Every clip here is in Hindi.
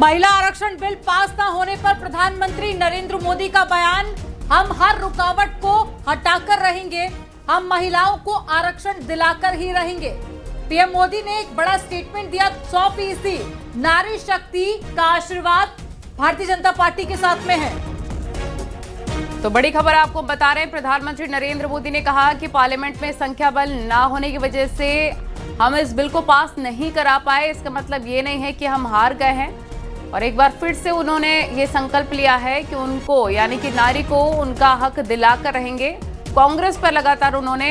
महिला आरक्षण बिल पास न होने पर प्रधानमंत्री नरेंद्र मोदी का बयान, हम हर रुकावट को हटाकर रहेंगे, हम महिलाओं को आरक्षण दिलाकर ही रहेंगे। पीएम मोदी ने एक बड़ा स्टेटमेंट दिया, 100% नारी शक्ति का आशीर्वाद भारतीय जनता पार्टी के साथ में है। तो बड़ी खबर आपको बता रहे हैं, प्रधानमंत्री नरेंद्र मोदी ने कहा कि पार्लियामेंट में संख्या बल ना होने की वजह से हम इस बिल को पास नहीं करा पाए। इसका मतलब ये नहीं है कि हम हार गए हैं। और एक बार फिर से उन्होंने ये संकल्प लिया है कि उनको यानी कि नारी को उनका हक दिलाकर रहेंगे। कांग्रेस पर लगातार उन्होंने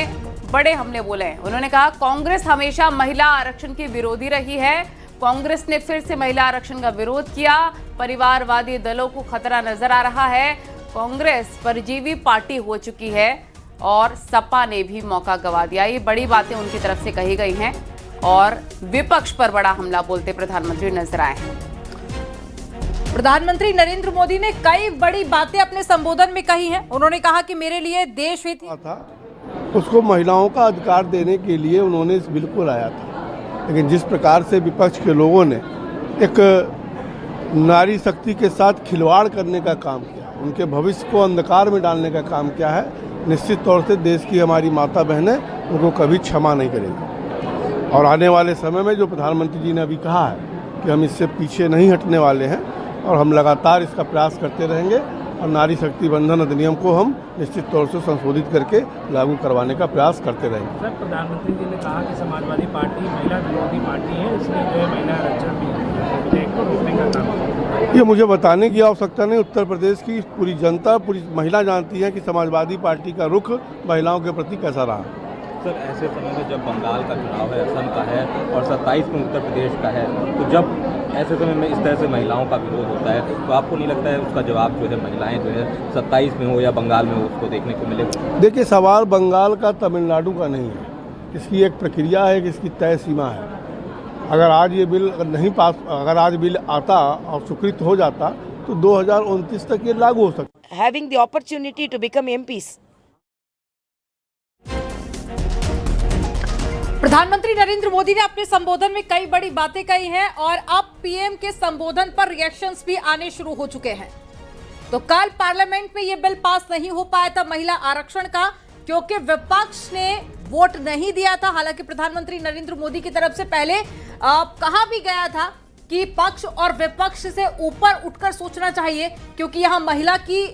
बड़े हमले बोले हैं। उन्होंने कहा कांग्रेस हमेशा महिला आरक्षण की विरोधी रही है। कांग्रेस ने फिर से महिला आरक्षण का विरोध किया। परिवारवादी दलों को खतरा नजर आ रहा है। कांग्रेस परजीवी पार्टी हो चुकी है और सपा ने भी मौका गंवा दिया। ये बड़ी बातें उनकी तरफ से कही गई हैं और विपक्ष पर बड़ा हमला बोलते प्रधानमंत्री नजर आए हैं। प्रधानमंत्री नरेंद्र मोदी ने कई बड़ी बातें अपने संबोधन में कही हैं। उन्होंने कहा कि मेरे लिए देश हित था, उसको महिलाओं का अधिकार देने के लिए उन्होंने इस बिल को लाया था। लेकिन जिस प्रकार से विपक्ष के लोगों ने एक नारी शक्ति के साथ खिलवाड़ करने का काम किया, उनके भविष्य को अंधकार में डालने का काम किया है, निश्चित तौर से देश की हमारी माता बहनें उनको कभी क्षमा नहीं करेंगी। और आने वाले समय में जो प्रधानमंत्री जी ने अभी कहा है कि हम इससे पीछे नहीं हटने वाले हैं और हम लगातार इसका प्रयास करते रहेंगे और नारी शक्ति बंधन अधिनियम को हम निश्चित तौर से संशोधित करके लागू करवाने का प्रयास करते रहेंगे। सर, प्रधानमंत्री जी ने कहा कि समाजवादी पार्टी महिला विरोधी पार्टी है, इसलिए जो है महिला आरक्षण विधेयक को रोकने का काम। ये मुझे बताने की आवश्यकता नहीं। उत्तर प्रदेश की पूरी जनता, पूरी महिला जानती है कि समाजवादी पार्टी का रुख महिलाओं के प्रति कैसा रहा। सर, ऐसे समय में जब बंगाल का चुनाव है, असम का है और 27 में उत्तर प्रदेश का है, तो जब ऐसे समय में इस तरह से महिलाओं का विरोध होता है तो आपको नहीं लगता है उसका जवाब जो है महिलाएं जो है 27 में हो या बंगाल में हो उसको देखने को मिलेगा? देखिए, सवाल बंगाल का तमिलनाडु का नहीं है। इसकी एक प्रक्रिया है कि इसकी तय सीमा है। अगर आज ये बिल नहीं पास, अगर आज बिल आता और स्वीकृत हो जाता तो 2029 तक ये लागू हो सकता। Having the opportunity to become MPs. प्रधानमंत्री नरेंद्र मोदी ने अपने संबोधन में कई बड़ी बातें कही हैं और अब पीएम के संबोधन पर रिएक्शंस भी आने शुरू हो चुके हैं। तो कल पार्लियामेंट में यह बिल पास नहीं हो पाया था महिला आरक्षण का, क्योंकि विपक्ष ने वोट नहीं दिया था। हालांकि प्रधानमंत्री नरेंद्र मोदी की तरफ से पहले कहा भी गया था कि पक्ष और विपक्ष से ऊपर उठकर सोचना चाहिए, क्योंकि यहां महिला की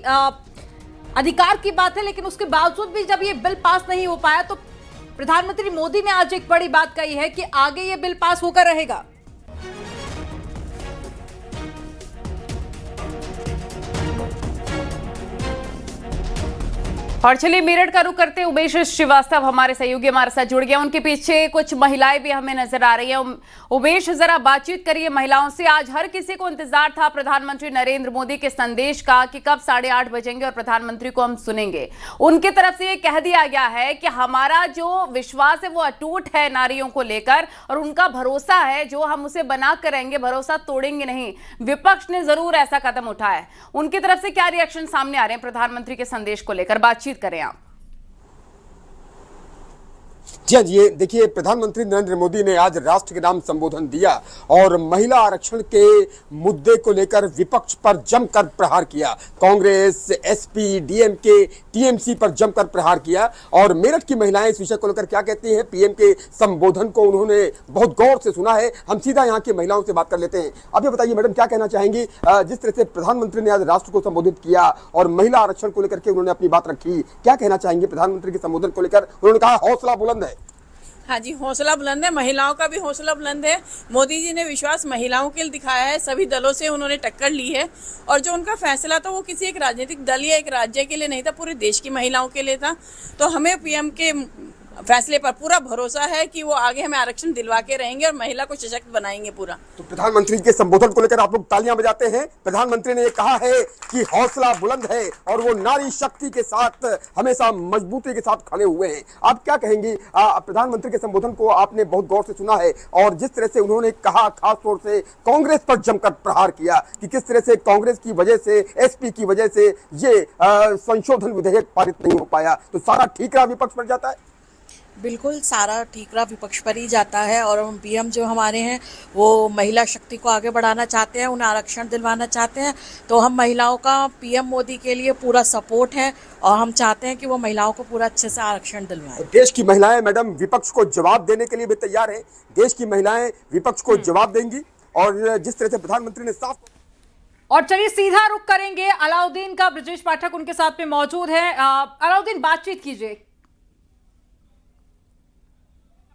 अधिकार की बात है। लेकिन उसके बावजूद भी जब ये बिल पास नहीं हो पाया तो प्रधानमंत्री मोदी ने आज एक बड़ी बात कही है कि आगे ये बिल पास होकर रहेगा। और चलिए मेरठ का रुख करते हैं। उमेश श्रीवास्तव हमारे सहयोगी हमारे साथ जुड़ गया। उनके पीछे कुछ महिलाएं भी हमें नजर आ रही हैं। उमेश, जरा बातचीत करिए महिलाओं से। आज हर किसी को इंतजार था प्रधानमंत्री नरेंद्र मोदी के संदेश का कि कब 8:30 बजेंगे और प्रधानमंत्री को हम सुनेंगे। उनकी तरफ से ये कह दिया गया है कि हमारा जो विश्वास है वो अटूट है नारियों को लेकर और उनका भरोसा है जो हम उसे बना कर रहेंगे, भरोसा तोड़ेंगे नहीं। विपक्ष ने जरूर ऐसा कदम उठाया है। उनकी तरफ से क्या रिएक्शन सामने आ रहे हैं प्रधानमंत्री के संदेश को लेकर? बातचीत करें आप। जी हाँ, ये देखिए, प्रधानमंत्री नरेंद्र मोदी ने आज राष्ट्र के नाम संबोधन दिया और महिला आरक्षण के मुद्दे को लेकर विपक्ष पर जमकर प्रहार किया। कांग्रेस, एसपी, डीएमके, टीएमसी पर जमकर प्रहार किया। और मेरठ की महिलाएं इस विषय को लेकर क्या कहती हैं, पीएम के संबोधन को उन्होंने बहुत गौर से सुना है। हम सीधा यहाँ की महिलाओं से बात कर लेते हैं। अब ये बताइए मैडम, क्या कहना चाहेंगी जिस तरह से प्रधानमंत्री ने आज राष्ट्र को संबोधित किया और महिला आरक्षण को लेकर के उन्होंने अपनी बात रखी, क्या कहना चाहेंगे प्रधानमंत्री के संबोधन को लेकर? उन्होंने कहा हौसला बुलंद है। हाँ जी, हौसला बुलंद है, महिलाओं का भी हौसला बुलंद है। मोदी जी ने विश्वास महिलाओं के लिए दिखाया है, सभी दलों से उन्होंने टक्कर ली है और जो उनका फैसला था वो किसी एक राजनीतिक दल या एक राज्य के लिए नहीं था, पूरे देश की महिलाओं के लिए था। तो हमें पीएम के फैसले पर पूरा भरोसा है कि वो आगे हमें आरक्षण दिलवा के रहेंगे और महिला को सशक्त बनाएंगे पूरा। तो प्रधानमंत्री के संबोधन को लेकर आप लोग तालियां बजाते हैं। प्रधानमंत्री ने ये कहा है कि हौसला बुलंद है और वो नारी शक्ति के साथ हमेशा मजबूती के साथ खड़े हुए हैं। आप क्या कहेंगी? प्रधानमंत्री के संबोधन को आपने बहुत गौर से सुना है और जिस तरह से उन्होंने कहा, खासतौर से कांग्रेस पर जमकर प्रहार किया कि किस तरह से कांग्रेस की वजह से, एसपी की वजह से ये संशोधन विधेयक पारित नहीं हो पाया, तो सारा ठीक रहा विपक्ष पर जाता है। बिल्कुल सारा ठीकरा विपक्ष पर ही जाता है और हम पीएम जो हमारे हैं वो महिला शक्ति को आगे बढ़ाना चाहते हैं, उन्हें आरक्षण दिलवाना चाहते हैं। तो हम महिलाओं का पीएम मोदी के लिए पूरा सपोर्ट है और हम चाहते हैं कि वो महिलाओं को पूरा अच्छे से आरक्षण दिलवाएं। देश की महिलाएं मैडम विपक्ष को जवाब देने के लिए भी तैयार है। देश की महिलाएं विपक्ष को जवाब देंगी और जिस तरह से प्रधानमंत्री ने साफ। और चलिए सीधा रुख करेंगे अलाउद्दीन का, ब्रजेश पाठक उनके साथ में मौजूद है। अलाउद्दीन, बातचीत कीजिए।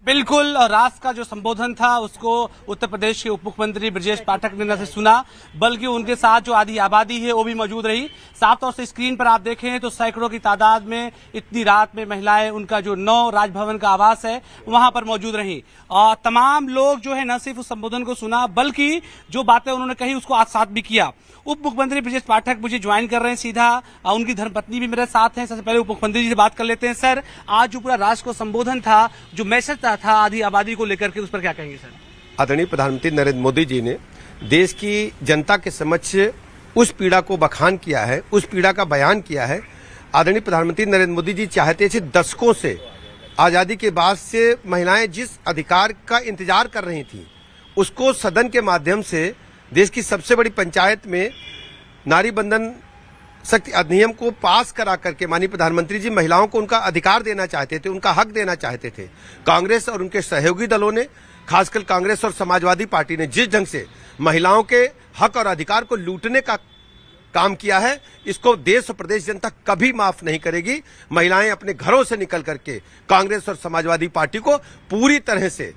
बिल्कुल, और राष्ट्र का जो संबोधन था उसको उत्तर प्रदेश के उप मुख्यमंत्री ब्रजेश पाठक ने न सिर्फ सुना बल्कि उनके साथ जो आधी आबादी है वो भी मौजूद रही। साफ तौर से स्क्रीन पर आप देखें तो सैकड़ों की तादाद में इतनी रात में महिलाएं उनका जो 9 राजभवन का आवास है वहां पर मौजूद रही और तमाम लोग जो है न सिर्फ उस संबोधन को सुना बल्कि जो बातें उन्होंने कही उसको आत्मसात भी किया। उप मुख्यमंत्री ब्रजेश पाठक मुझे ज्वाइन कर रहे हैं सीधा, उनकी धर्मपत्नी भी मेरे साथ हैं। सबसे पहले उप मुख्यमंत्री जी से बात कर लेते हैं। सर, आज जो पूरा राष्ट्र को संबोधन था, जो मैसेज था आधी आबादी को लेकर के, उस पर क्या कहेंगे सर? आदरणीय प्रधानमंत्री नरेंद्र मोदी जी ने देश की जनता के समक्ष उस पीड़ा को बखान किया है, उस पीड़ा का बयान किया है। आदरणीय प्रधानमंत्री नरेंद्र मोदी जी चाहते थे दशकों से, आजादी के बाद से महिलाएं जिस अधिकार का इंतजार कर रही थी उसको सदन के माध्यम से देश की सबसे बड़ी पंचायत में नारी बंधन शक्ति अधिनियम को पास करा करके माननीय प्रधानमंत्री जी महिलाओं को उनका अधिकार देना चाहते थे, उनका हक देना चाहते थे। कांग्रेस और उनके सहयोगी दलों ने, खासकर कांग्रेस और समाजवादी पार्टी ने जिस ढंग से महिलाओं के हक और अधिकार को लूटने का काम किया है, इसको देश और प्रदेश जनता कभी माफ नहीं करेगी। महिलाएं अपने घरों से निकल करके कांग्रेस और समाजवादी पार्टी को पूरी तरह से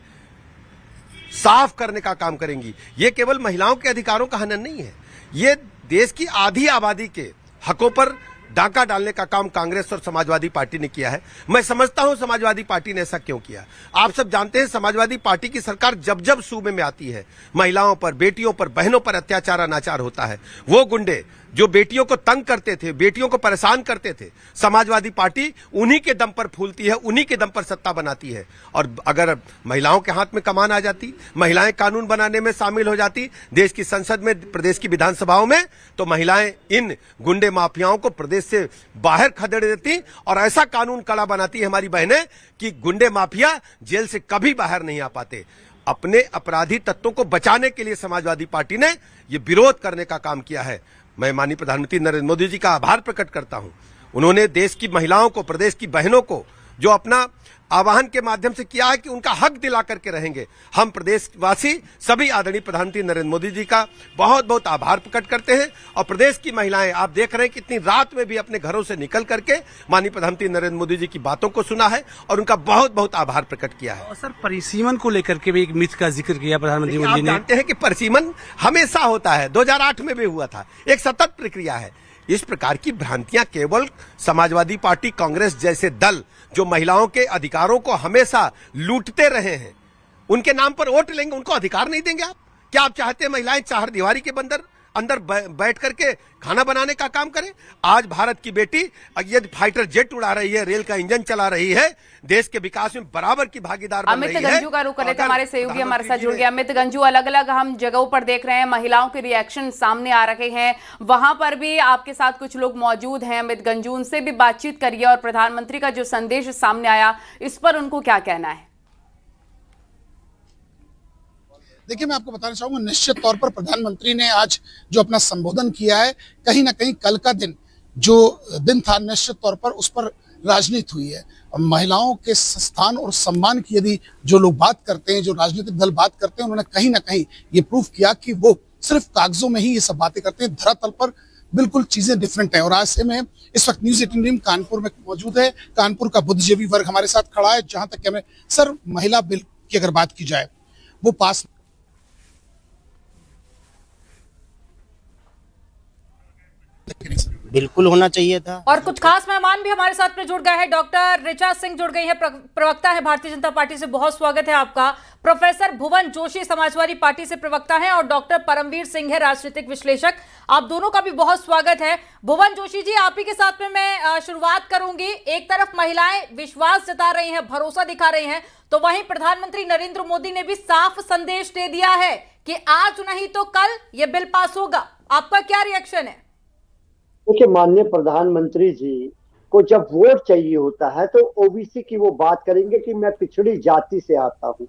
साफ करने का काम करेंगी। ये केवल महिलाओं के अधिकारों का हनन नहीं है, ये देश की आधी आबादी के हकों पर डाका डालने का काम कांग्रेस और समाजवादी पार्टी ने किया है। मैं समझता हूं समाजवादी पार्टी ने ऐसा क्यों किया। आप सब जानते हैं समाजवादी पार्टी की सरकार जब जब सूबे में आती है महिलाओं पर, बेटियों पर, बहनों पर अत्याचार अनाचार होता है। वो गुंडे जो बेटियों को तंग करते थे, बेटियों को परेशान करते थे, समाजवादी पार्टी उन्हीं के दम पर फूलती है, उन्हीं के दम पर सत्ता बनाती है। और अगर महिलाओं के हाथ में कमान आ जाती, महिलाएं कानून बनाने में शामिल हो जाती देश की संसद में, प्रदेश की विधानसभाओं में, तो महिलाएं इन गुंडे माफियाओं को प्रदेश से बाहर खदेड़ देती और ऐसा कानून कड़ा बनाती है हमारी बहनें कि गुंडे माफिया जेल से कभी बाहर नहीं आ पाते। अपने अपराधी तत्वों को बचाने के लिए समाजवादी पार्टी ने यह विरोध करने का काम किया है। मैं माननीय प्रधानमंत्री नरेंद्र मोदी जी का आभार प्रकट करता हूं। उन्होंने देश की महिलाओं को, प्रदेश की बहनों को जो अपना आह्वान के माध्यम से किया है कि उनका हक दिला करके रहेंगे। हम प्रदेशवासी सभी आदरणीय प्रधानमंत्री नरेंद्र मोदी जी का बहुत बहुत आभार प्रकट करते हैं। और प्रदेश की महिलाएं, आप देख रहे हैं कितनी रात में भी अपने घरों से निकल करके माननीय प्रधानमंत्री नरेंद्र मोदी जी की बातों को सुना है और उनका बहुत बहुत आभार प्रकट किया है। और सर, परिसीमन को लेकर के भी एक मिथ का जिक्र किया प्रधानमंत्री मोदी ने। जानते हैं कि परिसीमन हमेशा होता है, 2008 में भी हुआ था, एक सतत प्रक्रिया है। इस प्रकार की भ्रांतियां केवल समाजवादी पार्टी, कांग्रेस जैसे दल जो महिलाओं के अधिकारों को हमेशा लूटते रहे हैं, उनके नाम पर वोट लेंगे, उनको अधिकार नहीं देंगे आप? क्या आप चाहते हैं महिलाएं चार दीवारी के अंदर बैठ करके खाना बनाने का काम करें? आज भारत की बेटी यदि फाइटर जेट उड़ा रही है, रेल का इंजन चला रही है, देश के विकास में बराबर की भागीदार बन रही है। अमित गंजू का रुख कर लेते हैं, हमारे सहयोगी हमारे साथ जुड़ गए। अमित गंजू, अलग अलग हम जगहों पर देख रहे हैं महिलाओं के रिएक्शन सामने आ रहे हैं, वहां पर भी आपके साथ कुछ लोग मौजूद हैं। अमित गंजू, उनसे भी बातचीत करिए और प्रधानमंत्री का जो संदेश सामने आया इस पर उनको क्या कहना है? देखिए, मैं आपको बताना चाहूंगा, निश्चित तौर पर प्रधानमंत्री ने आज जो अपना संबोधन किया है, कहीं ना कहीं कल का दिन जो दिन था, निश्चित तौर पर उस पर राजनीति हुई है। महिलाओं के स्थान और सम्मान की यदि जो लोग बात करते हैं, जो राजनीतिक दल बात करते हैं, उन्होंने कहीं ना कहीं ये प्रूफ किया कि वो सिर्फ कागजों में ही ये सब बातें करते हैं, धरातल पर बिल्कुल चीजें डिफरेंट है। और आज से मैं इस वक्त न्यूज 18 टीम कानपुर में मौजूद है। कानपुर का बुद्धिजीवी वर्ग हमारे साथ खड़ा है। जहां तक हमें सर महिला बिल की अगर बात की जाए, वो पास बिल्कुल होना चाहिए था। और कुछ खास मेहमान भी हमारे साथ में जुड़ गए हैं। डॉक्टर ऋचा सिंह जुड़ गई हैं, प्रवक्ता है भारतीय जनता पार्टी से, बहुत स्वागत है आपका। प्रोफेसर भुवन जोशी समाजवादी पार्टी से प्रवक्ता हैं और डॉक्टर परमवीर सिंह है राजनीतिक विश्लेषक। आप दोनों का भी बहुत स्वागत है। भुवन जोशी जी, आप ही के साथ में मैं शुरुआत करूंगी। एक तरफ महिलाएं विश्वास जता रही हैं, भरोसा दिखा रही हैं, तो वहीं प्रधानमंत्री नरेंद्र मोदी ने भी साफ संदेश दे दिया है कि आज नहीं तो कल ये बिल पास होगा। आपका क्या रिएक्शन है? देखिए, माननीय प्रधानमंत्री जी को जब वोट चाहिए होता है तो ओबीसी की वो बात करेंगे कि मैं पिछड़ी जाति से आता हूं,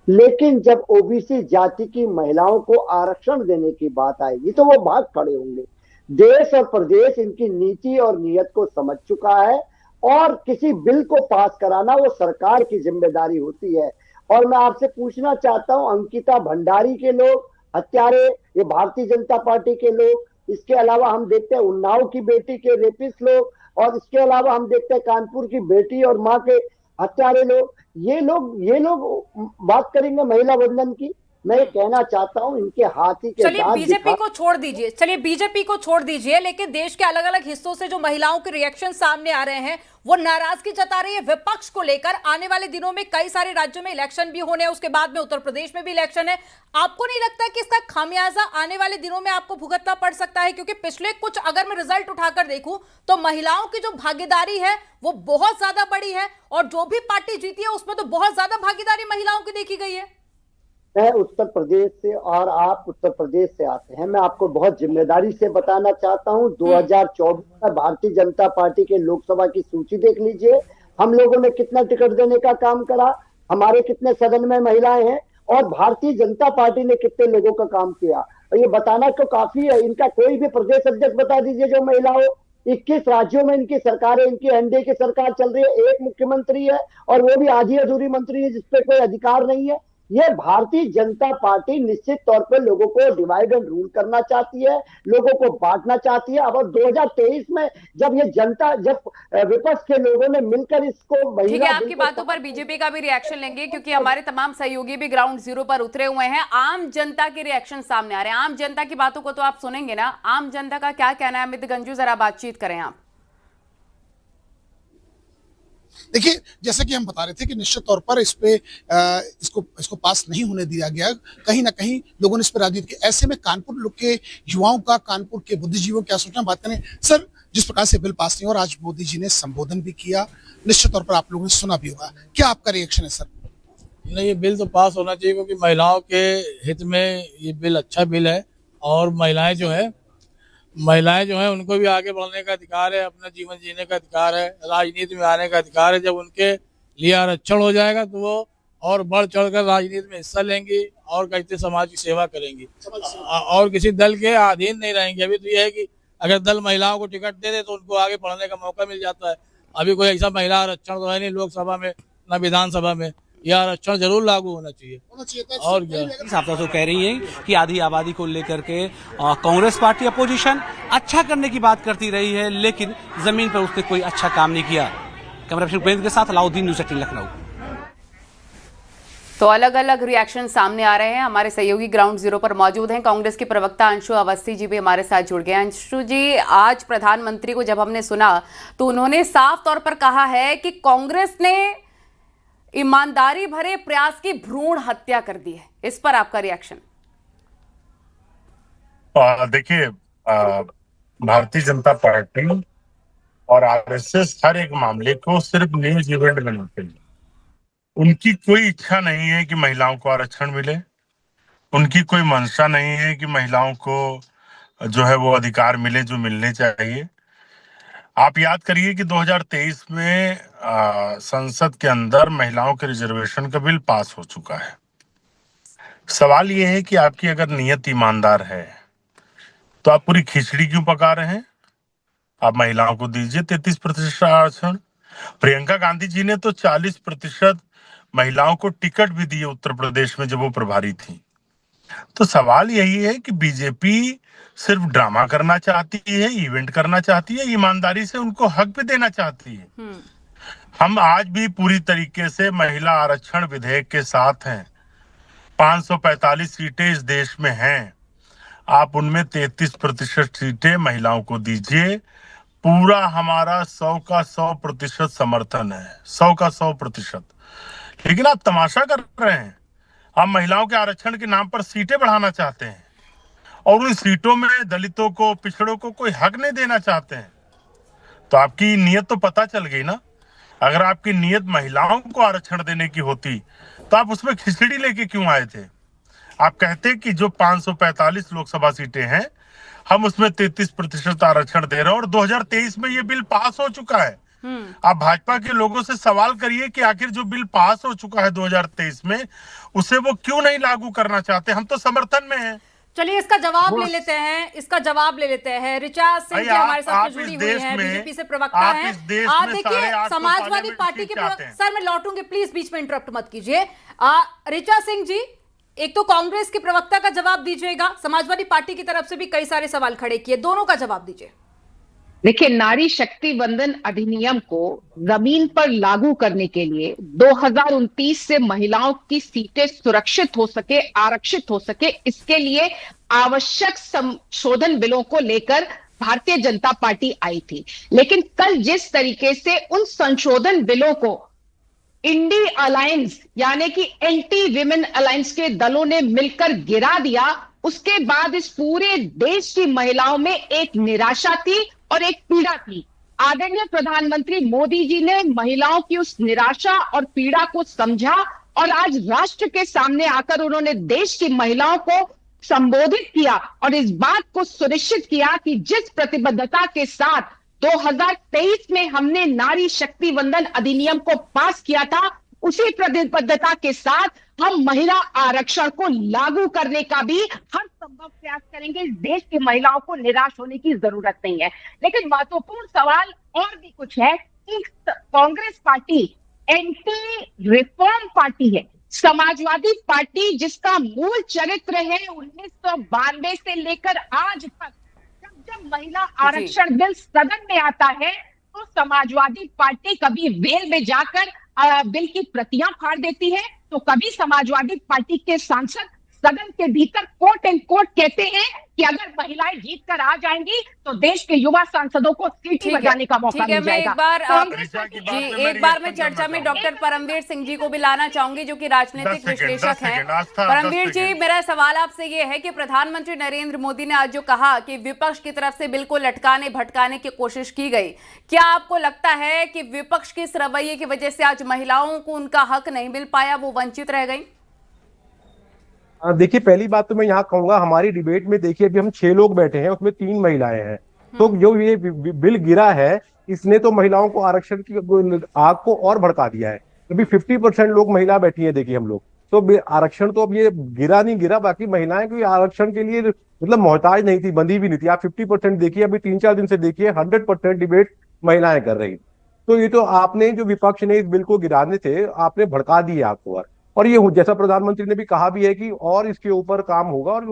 लेकिन जब ओबीसी जाति की महिलाओं को आरक्षण देने की बात आएगी तो वो भाग खड़े होंगे। देश और प्रदेश इनकी नीति और नीयत को समझ चुका है और किसी बिल को पास कराना वो सरकार की जिम्मेदारी होती है। और मैं आपसे पूछना चाहता हूं, अंकिता भंडारी के लोग हत्यारे, ये भारतीय जनता पार्टी के लोग, इसके अलावा हम देखते हैं उन्नाव की बेटी के रेपिस्ट लोग, और इसके अलावा हम देखते हैं कानपुर की बेटी और मां के हत्यारे लोग, ये लोग बात करेंगे महिला वंदन की। मैं ये कहना चाहता हूं, इनके हाथी के चलिए बीजेपी को छोड़ दीजिए, लेकिन देश के अलग अलग हिस्सों से जो महिलाओं के रिएक्शन सामने आ रहे हैं वो नाराजगी जता रही है विपक्ष को लेकर। आने वाले दिनों में कई सारे राज्यों में इलेक्शन भी होने हैं, उसके बाद में उत्तर प्रदेश में भी इलेक्शन है। आपको नहीं लगता कि इसका खामियाजा आने वाले दिनों में आपको भुगतना पड़ सकता है? क्योंकि पिछले कुछ अगर मैं रिजल्ट उठाकर देखूं तो महिलाओं की जो भागीदारी है वो बहुत ज्यादा बड़ी है, और जो भी पार्टी जीती है उसमें तो बहुत ज्यादा भागीदारी महिलाओं की देखी गई है। मैं उत्तर प्रदेश से और आप उत्तर प्रदेश से आते हैं, मैं आपको बहुत जिम्मेदारी से बताना चाहता हूं, 2024 में भारतीय जनता पार्टी के लोकसभा की सूची देख लीजिए। हम लोगों ने कितना टिकट देने का काम करा, हमारे कितने सदन में महिलाएं हैं, और भारतीय जनता पार्टी ने कितने लोगों का काम किया। और ये बताना तो काफी है, इनका कोई भी प्रदेश अध्यक्ष बता दीजिए जो महिला हो। 21 राज्यों में इनकी सरकारें, इनकी एनडीए की सरकार चल रही है, एक मुख्यमंत्री है और वो भी आधी अधूरी मंत्री है जिसपे कोई अधिकार नहीं है। ये भारतीय जनता पार्टी निश्चित तौर पर लोगों को डिवाइड एंड रूल करना चाहती है, लोगों को बांटना चाहती है। अब 2023 में जब विपक्ष के लोगों ने मिलकर इसको, ठीक है, आपकी बातों पर बीजेपी का भी रिएक्शन लेंगे क्योंकि हमारे तमाम सहयोगी भी ग्राउंड जीरो पर उतरे हुए हैं। आम जनता के रिएक्शन सामने आ रहे हैं, आम जनता की बातों को तो आप सुनेंगे ना। आम जनता का क्या कहना है? अमित गंजू, जरा बातचीत करें आप। देखिए, जैसा कि हम बता रहे थे कि निश्चित तौर पर इसको पास नहीं होने दिया गया। कहीं ना कहीं लोगों ने इस पर राजनीति की। ऐसे में कानपुर के युवाओं का, कानपुर के बुद्धिजीवियों क्या सोचना, बात करें सर। जिस प्रकार से बिल पास नहीं हो, और आज मोदी जी ने संबोधन भी किया, निश्चित तौर पर आप लोगों ने सुना भी होगा, क्या आपका रिएक्शन है सर? नहीं, ये बिल तो पास होना चाहिए क्योंकि महिलाओं के हित में ये बिल अच्छा बिल है। और महिलाएं जो है उनको भी आगे बढ़ने का अधिकार है, अपना जीवन जीने का अधिकार है, राजनीति में आने का अधिकार है। जब उनके लिए आरक्षण हो जाएगा तो वो और बढ़ चढ़कर राजनीति में हिस्सा लेंगी और कहते समाज की सेवा करेंगी और किसी दल के अधीन नहीं रहेंगे। अभी तो ये है कि अगर दल महिलाओं को टिकट दे दे तो उनको आगे बढ़ने का मौका मिल जाता है। अभी कोई ऐसा महिला आरक्षण तो है नहीं लोकसभा में न विधानसभा में। यह आरक्षण जरूर लागू होना चाहिए। और क्या साफ तौर से कह रही है कि आधी आबादी को लेकर के कांग्रेस पार्टी अपोजिशन अच्छा करने की बात करती रही है, लेकिन जमीन पर उसने कोई अच्छा काम नहीं किया। कैमरा पर्सन उपेंद्र के साथ अलाउद्दीन, न्यूज़ 18 लखनऊ। तो अलग अलग रिएक्शन सामने आ रहे हैं। हमारे सहयोगी ग्राउंड जीरो पर मौजूद हैं। कांग्रेस के प्रवक्ता अंशु अवस्थी जी भी हमारे साथ जुड़ गए। अंशु जी, आज प्रधानमंत्री को जब हमने सुना तो उन्होंने साफ तौर पर कहा है कि कांग्रेस ने ईमानदारी भरे प्रयास की भ्रूण हत्या कर दी है। इस पर आपका रिएक्शन? देखिए, भारतीय जनता पार्टी और आरएसएस हर एक मामले को सिर्फ न्यूज इवेंट बनाते हैं। उनकी कोई इच्छा नहीं है कि महिलाओं को आरक्षण मिले, उनकी कोई मंशा नहीं है कि महिलाओं को जो है वो अधिकार मिले जो मिलने चाहिए। आप याद करिए कि 2023 में संसद के अंदर महिलाओं के रिजर्वेशन का बिल पास हो चुका है। सवाल ये है कि आपकी अगर नीयत ईमानदार है तो आप पूरी खिचड़ी क्यों पका रहे हैं? आप महिलाओं को दीजिए 33% आरक्षण। प्रियंका गांधी जी ने तो 40% महिलाओं को टिकट भी दिए उत्तर प्रदेश में जब वो प्रभारी थी। तो सवाल यही है कि बीजेपी सिर्फ ड्रामा करना चाहती है, इवेंट करना चाहती है, ईमानदारी से उनको हक भी देना चाहती है। हम आज भी पूरी तरीके से महिला आरक्षण विधेयक के साथ हैं। 545 सीटें इस देश में हैं, आप उनमें 33% सीटें महिलाओं को दीजिए। पूरा हमारा 100 का 100% समर्थन है, 100 का 100%। लेकिन आप तमाशा कर रहे हैं, आप महिलाओं के आरक्षण के नाम पर सीटें बढ़ाना चाहते हैं और उन सीटों में दलितों को, पिछड़ों को कोई हक नहीं देना चाहते हैं। तो आपकी नीयत तो पता चल गई ना। अगर आपकी नीयत महिलाओं को आरक्षण देने की होती तो आप उसमें खिचड़ी लेके क्यों आए थे? आप कहते कि जो 545 लोकसभा सीटें हैं हम उसमें 33% आरक्षण दे रहे हैं और 2023 में ये बिल पास हो चुका है। आप भाजपा के लोगों से सवाल करिए कि आखिर जो बिल पास हो चुका है 2023 में, उसे वो क्यों नहीं लागू करना चाहते। हम तो समर्थन में हैं। चलिए इसका जवाब ले लेते हैं। ऋचा सिंह जी हमारे साथ जुड़ी हुई हैं, बीजेपी से प्रवक्ता हैं। देखिए समाजवादी पार्टी के सर मैं लौटूंगी, प्लीज बीच में इंटरप्ट मत कीजिए। ऋचा सिंह जी, एक तो कांग्रेस के प्रवक्ता का जवाब दीजिएगा, समाजवादी पार्टी की तरफ से भी कई सारे सवाल खड़े किए, दोनों का जवाब दीजिए। देखिए, नारी शक्ति वंदन अधिनियम को जमीन पर लागू करने के लिए 2029 से महिलाओं की सीटें सुरक्षित हो सके, आरक्षित हो सके, इसके लिए आवश्यक संशोधन बिलों को लेकर भारतीय जनता पार्टी आई थी। लेकिन कल जिस तरीके से उन संशोधन बिलों को इंडी अलायंस यानी कि एंटी विमेन अलायंस के दलों ने मिलकर गिरा दिया, उसके बाद इस पूरे देश की महिलाओं में एक निराशा थी और एक पीड़ा थी। आदरणीय प्रधानमंत्री मोदी जी ने महिलाओं की उस निराशा और पीड़ा को समझा और आज राष्ट्र के सामने आकर उन्होंने देश की महिलाओं को संबोधित किया और इस बात को सुनिश्चित किया कि जिस प्रतिबद्धता के साथ 2023 में हमने नारी शक्ति वंदन अधिनियम को पास किया था, उसी प्रतिबद्धता के साथ हम महिला आरक्षण को लागू करने का भी हर संभव प्रयास करेंगे। इस देश की महिलाओं को निराश होने की जरूरत नहीं है। लेकिन महत्वपूर्ण सवाल और भी कुछ है कि Congress party anti reform party है, समाजवादी पार्टी जिसका मूल चरित्र है 1992 से लेकर आज तक, जब महिला आरक्षण बिल सदन में आता है तो समाजवादी पार्टी कभी वेल में जाकर बिल की प्रतियां फाड़ देती है, तो कभी समाजवादी पार्टी के सांसद सदन के भीतर कोट एंड कोट कहते हैं कि अगर महिलाएं जीत कर आ जाएंगी तो देश के युवा सांसदों को सीटी बजाने का मौका मिल जाएगा। एक बार मैं चर्चा में डॉक्टर परमवीर सिंह जी को भी लाना चाहूंगी, जो कि राजनीतिक विश्लेषक हैं। परमवीर जी, मेरा सवाल आपसे ये है कि प्रधानमंत्री नरेंद्र मोदी ने आज जो कहा कि विपक्ष की तरफ से बिल्कुल लटकाने भटकाने की कोशिश की गई, क्या आपको लगता है कि विपक्ष के इस रवैये की वजह से आज महिलाओं को उनका हक नहीं मिल पाया, वो वंचित रह गई? देखिए, पहली बात तो मैं यहाँ कहूंगा, हमारी डिबेट में देखिए अभी हम 6 लोग बैठे हैं, उसमें 3 महिलाएं हैं। तो जो ये बिल गिरा है, इसने तो महिलाओं को आरक्षण की आग को और भड़का दिया है। अभी 50% लोग महिला बैठी है, देखिए हम लोग तो आरक्षण तो अब ये गिरा नहीं गिरा, बाकी महिलाएं कोई आरक्षण के लिए मतलब मोहताज नहीं थी, बंधी भी नहीं थी। आप 50% देखिए, अभी 3-4 दिन से देखिए 100% डिबेट महिलाएं कर रही। तो ये तो आपने जो विपक्ष ने इस बिल को गिराने थे, आपने भड़का दिए आपको। और ये जैसा प्रधानमंत्री ने भी कहा भी है कि और इसके ऊपर काम होगा और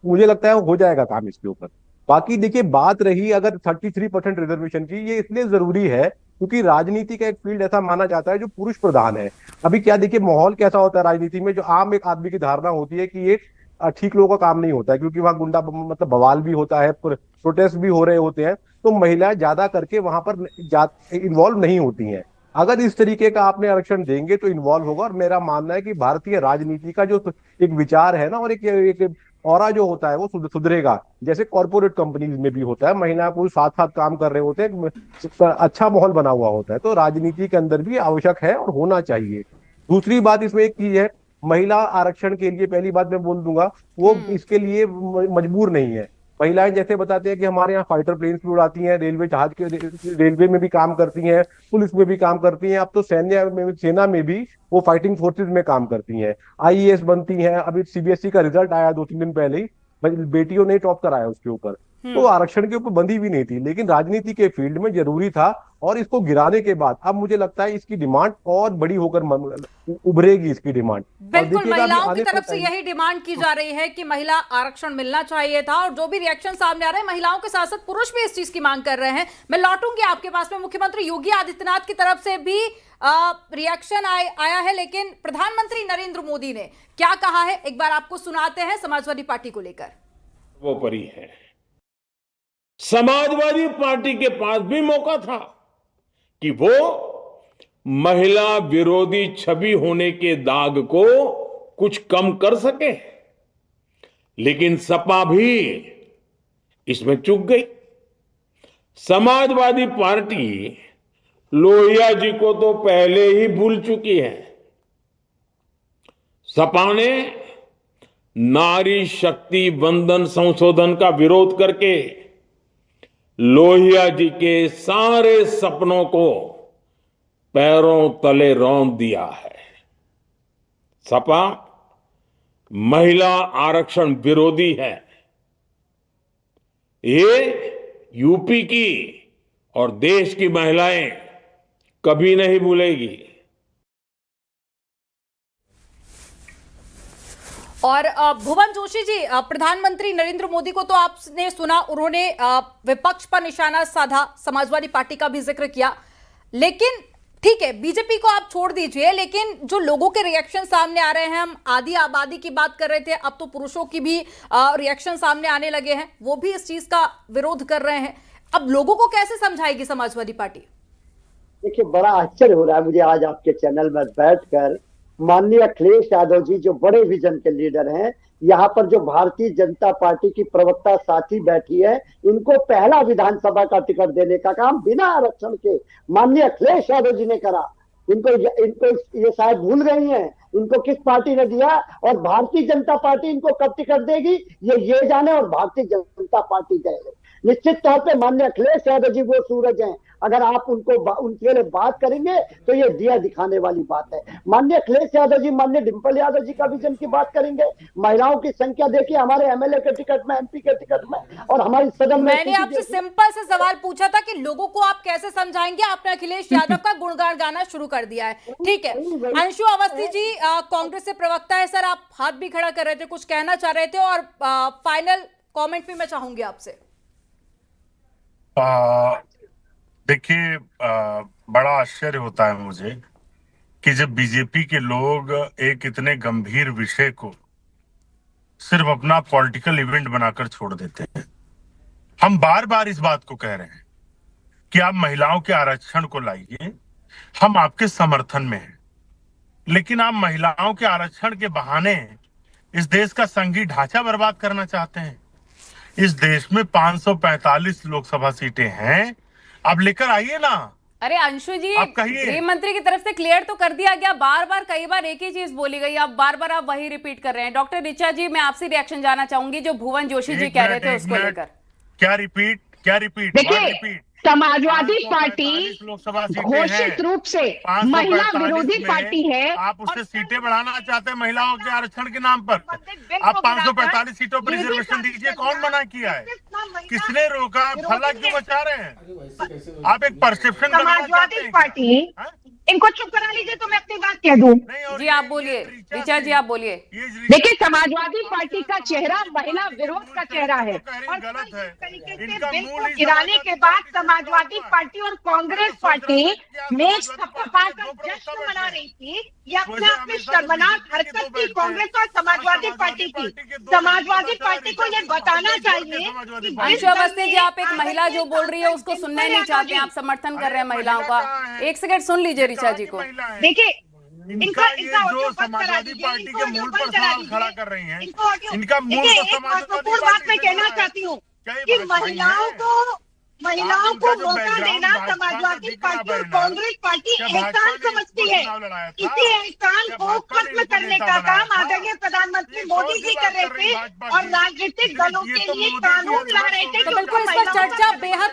मुझे लगता है हो जाएगा काम इसके ऊपर। बाकी देखिए, बात रही अगर 33% रिजर्वेशन की, ये इसलिए जरूरी है क्योंकि राजनीति का एक फील्ड ऐसा माना जाता है जो पुरुष प्रधान है। अभी क्या देखिए माहौल कैसा होता है राजनीति में, जो आम एक आदमी की धारणा होती है कि ये ठीक लोगों का काम नहीं होता है, क्योंकि वहां गुंडा मतलब बवाल भी होता है, प्रोटेस्ट भी हो रहे होते हैं, तो महिलाएं ज्यादा करके वहां पर इन्वॉल्व नहीं होती हैं। अगर इस तरीके का आपने आरक्षण देंगे तो इन्वॉल्व होगा। और मेरा मानना है कि भारतीय राजनीति का जो एक विचार है ना, और एक ऑरा जो होता है वो सुधरेगा। जैसे कॉर्पोरेट कंपनीज में भी होता है, महिला पुरुष साथ साथ काम कर रहे होते हैं, अच्छा माहौल बना हुआ होता है। तो राजनीति के अंदर भी आवश्यक है और होना चाहिए। दूसरी बात इसमें एक चीज है, महिला आरक्षण के लिए पहली बात मैं बोल दूंगा, वो इसके लिए मजबूर नहीं है। महिलाएं जैसे बताते हैं कि हमारे यहाँ फाइटर प्लेन्स भी उड़ाती हैं, रेलवे में भी काम करती हैं, पुलिस में भी काम करती हैं, अब तो सेना में भी वो फाइटिंग फोर्सेस में काम करती हैं, IAS बनती हैं। अभी CBSE का रिजल्ट आया 2-3 दिन पहले ही, बेटियों ने टॉप कराया उसके ऊपर। तो आरक्षण के ऊपर बंदी भी नहीं थी, लेकिन राजनीति के फील्ड में जरूरी था। और इसको गिराने के बाद अब मुझे लगता है इसकी डिमांड और बड़ी होकर उभरेगी, इसकी डिमांड। बिल्कुल, महिलाओं की तरफ से यही डिमांड की जा रही है कि महिला आरक्षण मिलना चाहिए था। और जो भी रिएक्शन सामने आ रहे हैं, महिलाओं के साथ साथ पुरुष भी इस चीज की मांग कर रहे हैं। मैं लौटूंगी आपके पास में, मुख्यमंत्री योगी आदित्यनाथ की तरफ से भी रिएक्शन आया है, लेकिन प्रधानमंत्री नरेंद्र मोदी ने क्या कहा है एक बार आपको सुनाते हैं समाजवादी पार्टी को लेकर। वो परी है, समाजवादी पार्टी के पास भी मौका था कि वो महिला विरोधी छवि होने के दाग को कुछ कम कर सके, लेकिन सपा भी इसमें चूक गई। समाजवादी पार्टी लोहिया जी को तो पहले ही भूल चुकी है। सपा ने नारी शक्ति वंदन संशोधन का विरोध करके लोहिया जी के सारे सपनों को पैरों तले रौंद दिया है। सपा महिला आरक्षण विरोधी है। ये यूपी की और देश की महिलाएं कभी नहीं भूलेगी। और भुवन जोशी जी, प्रधानमंत्री नरेंद्र मोदी को तो आपने सुना, उन्होंने विपक्ष पर निशाना साधा, समाजवादी पार्टी का भी जिक्र किया, लेकिन ठीक है बीजेपी को आप छोड़ दीजिए, लेकिन जो लोगों के रिएक्शन सामने आ रहे हैं, हम आधी आबादी की बात कर रहे थे, अब तो पुरुषों की भी रिएक्शन सामने आने लगे हैं, वो भी इस चीज का विरोध कर रहे हैं। अब लोगों को कैसे समझाएगी समाजवादी पार्टी? देखिए, बड़ा आश्चर्य हो रहा है मुझे आज आपके चैनल में बैठकर। माननीय अखिलेश यादव जी जो बड़े विजन के लीडर हैं, यहाँ पर जो भारतीय जनता पार्टी की प्रवक्ता साथी बैठी है, इनको पहला विधानसभा का टिकट देने का काम बिना आरक्षण के माननीय अखिलेश यादव जी ने करा। इनको ये शायद भूल गई हैं इनको किस पार्टी ने दिया, और भारतीय जनता पार्टी इनको कब टिकट देगी ये जाने, और भारतीय जनता पार्टी जाए। निश्चित तौर पे माननीय अखिलेश यादव जी वो सूरज हैं, अगर आप उनके लिए बात करेंगे तो ये दिया दिखाने वाली बात है। माननीय अखिलेश यादव जी, माननीय डिंपल यादव जी का विजन की बात करेंगे। महिलाओं की संख्या देखिए, हमारे एमएलए के टिकट में, एमपी के टिकट में, और हमारी सदन में। मैंने आपसे सिंपल सा सवाल पूछा था कि लोगों को आप कैसे समझाएंगे, आपने अखिलेश यादव का गुणगान गाना शुरू कर दिया है। ठीक है, अंशु अवस्थी जी कांग्रेस से प्रवक्ता है, सर आप हाथ भी खड़ा कर रहे थे, कुछ कहना चाह रहे थे, और फाइनल कॉमेंट भी मैं चाहूंगी आपसे। देखिए, बड़ा आश्चर्य होता है मुझे कि जब बीजेपी के लोग एक इतने गंभीर विषय को सिर्फ अपना पॉलिटिकल इवेंट बनाकर छोड़ देते हैं। हम बार बार इस बात को कह रहे हैं कि आप महिलाओं के आरक्षण को लाइए, हम आपके समर्थन में हैं, लेकिन आप महिलाओं के आरक्षण के बहाने इस देश का संघीय ढांचा बर्बाद करना चाहते हैं। इस देश में 545 लोकसभा सीटें हैं, आप लेकर आइए ना। अरे अंशु जी, गृह मंत्री की तरफ से क्लियर तो कर दिया गया, बार बार कई बार एक ही चीज बोली गई, अब बार बार आप वही रिपीट कर रहे हैं। डॉक्टर ऋचा जी, मैं आपसे रिएक्शन जानना चाहूंगी जो भुवन जोशी जी कह रहे थे उसको लेकर। क्या रिपीट? देखिए, समाजवादी पार्टी घोषित रूप से महिला विरोधी पार्टी है। आप उससे सीटें बढ़ाना चाहते हैं महिलाओं के आरक्षण के नाम पर। आप 545 सीटों पर रिजर्वेशन दीजिए, कौन मना किया है? किसने रोका? फला क्यों बचा रहे हैं? आप एक परसेप्शन समाजवादी पार्टी, इनको चुप करा लीजिए तो मैं अपनी बात कह दूं। जी आप बोलिए, ऋचा जी आप बोलिए। देखिए, समाजवादी पार्टी का चेहरा महिला विरोध का चेहरा है, और गलत है। बिल को गिराने के बाद समाजवादी पार्टी और कांग्रेस पार्टी में सपा का जश्न मना रही थी। ये अपने आप में शर्मनाक हरकत थी कांग्रेस और समाजवादी पार्टी की। समाजवादी पार्टी को ये बताना चाहिए। अंशु अवस्थी जी, आप एक महिला जो बोल रही है उसको सुनना नहीं चाहते हैं, आप समर्थन कर रहे हैं महिलाओं का। एक सेकंड सुन लीजिए ऋचा जी को। देखिए, इनका जो समाजवादी पार्टी के मूल पर सवाल खड़ा कर रही हैं, इनका मूल तो समाजवादी बात मैं कहना चाहती हूँ कि महिलाओं को मौका देना समाजवादी पार्टी और कांग्रेस पार्टी एहसान समझती है। इसी एहसान को खत्म करने का काम आदरणीय प्रधानमंत्री मोदी जी कर रहे थे, और राजनीतिक दलों के लिए कानून ला रहे थे। तो बिल्कुल इस पर चर्चा बेहद